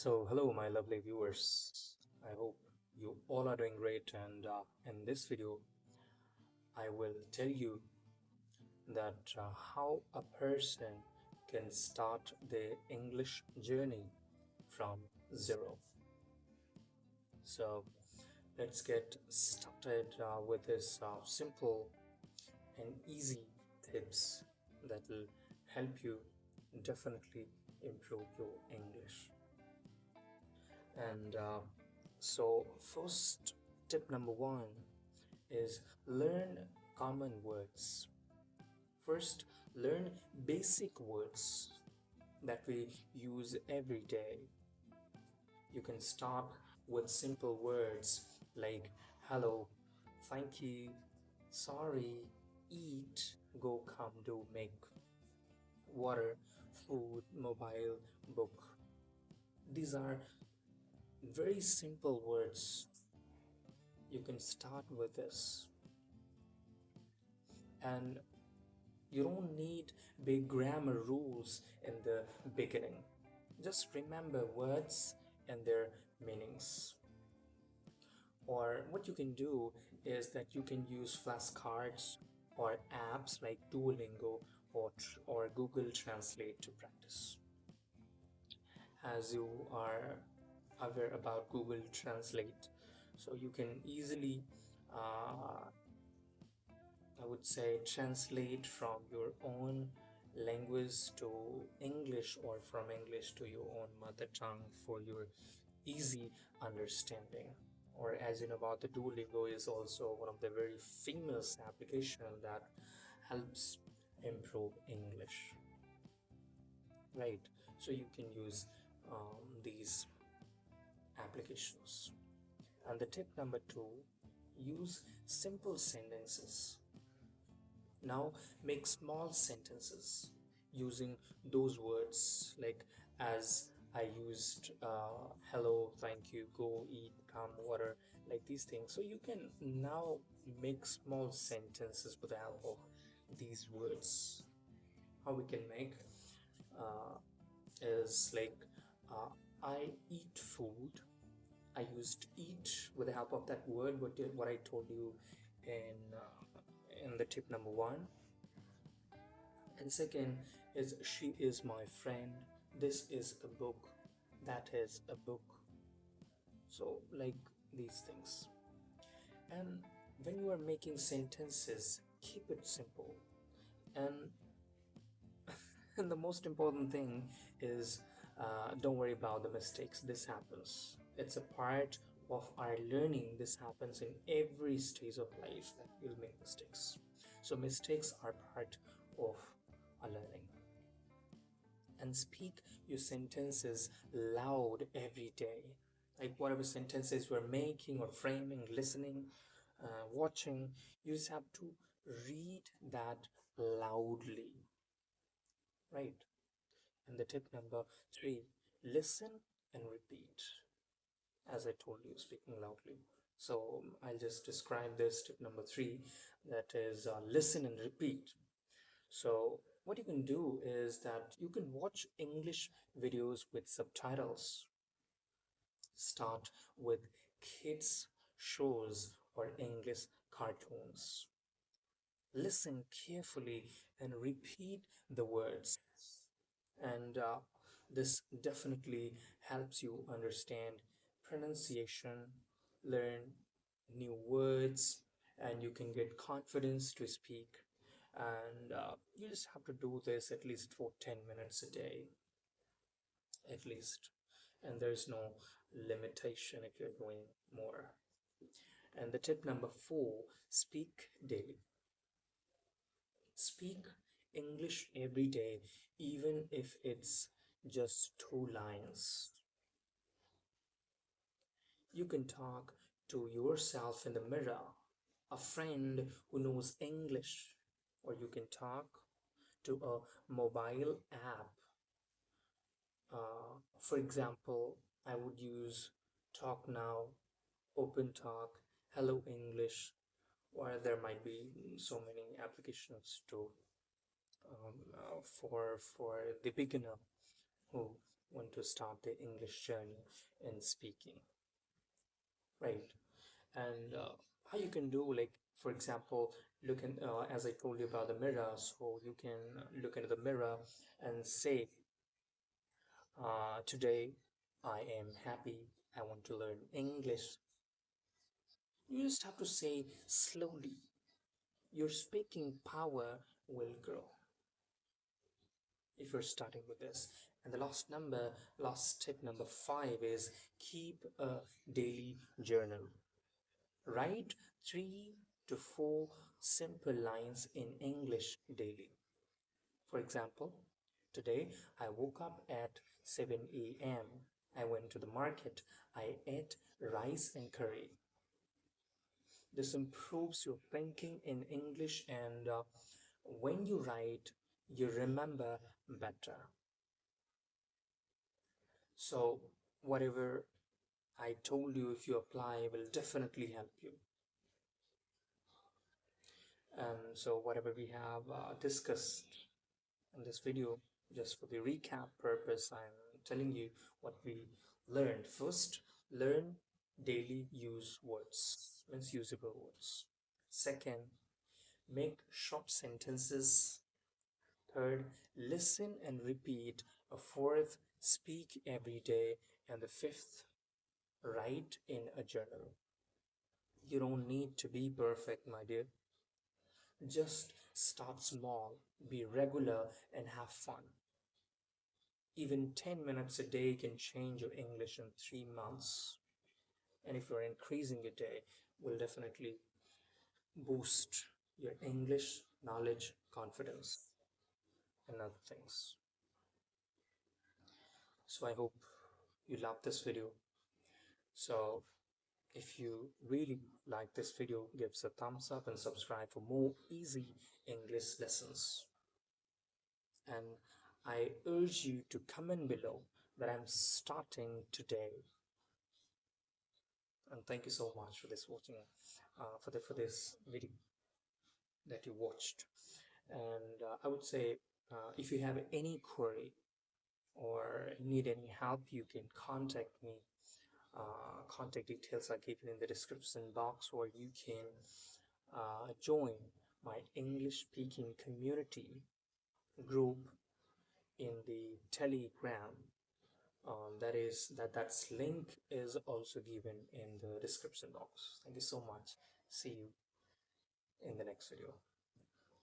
Hello, my lovely viewers. I hope you all are doing great. And in this video, I will tell you that how a person can start their English journey from zero. So, let's get started with this simple and easy tips that will help you definitely improve your English. And first tip number one is learn common words. First, learn basic words that we use every day. You can start with simple words like hello, thank you, sorry, eat, go, come, do, make, water, food, mobile, book. These are very simple words. You can start with this. And you don't need big grammar rules in the beginning. Just remember words and their meanings. Or what you can do is that you can use flashcards or apps like Duolingo or Google Translate to practice. As you are aware about Google Translate, so you can easily I would say translate from your own language to English or from English to your own mother tongue for your easy understanding. Or as you know about the Duolingo is also one of the very famous application that helps improve English. Right. So you can use these applications. And the tip number two, use simple sentences. Now make small sentences using those words like as I used hello, thank you, go, eat, come, water, like these things. So you can now make small sentences with the help of these words. How we can make uh, is like uh, I eat food. I used eat with the help of that word, what I told you in the tip number one. And second is she is my friend. This is a book. That is a book. So, like these things. And when you are making sentences, keep it simple. And, and the most important thing is don't worry about the mistakes. This happens. It's a part of our learning. This happens in every stage of life that you'll make mistakes. So, mistakes are part of our learning. And speak your sentences loud every day. Like whatever sentences you're making or framing, listening, watching, you just have to read that loudly, right? And the tip number three, listen and repeat. As I told you, speaking loudly. So I'll just describe this tip number three, that is listen and repeat. So what you can do is that you can watch English videos with subtitles. Start with kids shows or English cartoons. Listen carefully and repeat the words. And this definitely helps you understand pronunciation, learn new words, and you can get confidence to speak. And you just have to do this at least for 10 minutes a day, at least. And there's no limitation if you're doing more. And the tip number four, speak daily. Speak English every day, even if it's just 2 lines. You can talk to yourself in the mirror, a friend who knows English, or you can talk to a mobile app. For example, I would use Talk Now, Open Talk, Hello English, or there might be so many applications to for the beginner who want to start their English journey in speaking, right? And how you can do, like, for example, look in, as I told you about the mirror, so you can look into the mirror and say, today I am happy, I want to learn English. You just have to say slowly. Your speaking power will grow if you're starting with this. And the last tip number 5 is keep a daily journal. Write 3 to 4 simple lines in English daily. For example, today I woke up at 7 a.m. I went to the market. I ate rice and curry. This improves your thinking in English, and when you write, you remember better. So, whatever I told you, if you apply, will definitely help you. And so, whatever we have discussed in this video, just for the recap purpose, I'm telling you what we learned. First, learn daily use words, means usable words. Second, make short sentences. Third, listen and repeat. A fourth, speak every day. And the fifth, write in a journal. You don't need to be perfect, my dear. Just start small, be regular, and have fun. Even 10 minutes a day can change your English in 3 months. And if you're increasing your day, will definitely boost your English knowledge, confidence, and other things. So I hope you love this video. So if you really like this video, give us a thumbs up and subscribe for more easy English lessons. And I urge you to comment below that I'm starting today. And thank you so much for this watching, for this video that you watched. And I would say, if you have any query or need any help, you can contact me. Contact details are given in the description box, or you can join my English speaking community group in the Telegram. That's link is also given in the description box. Thank you so much. See you in the next video.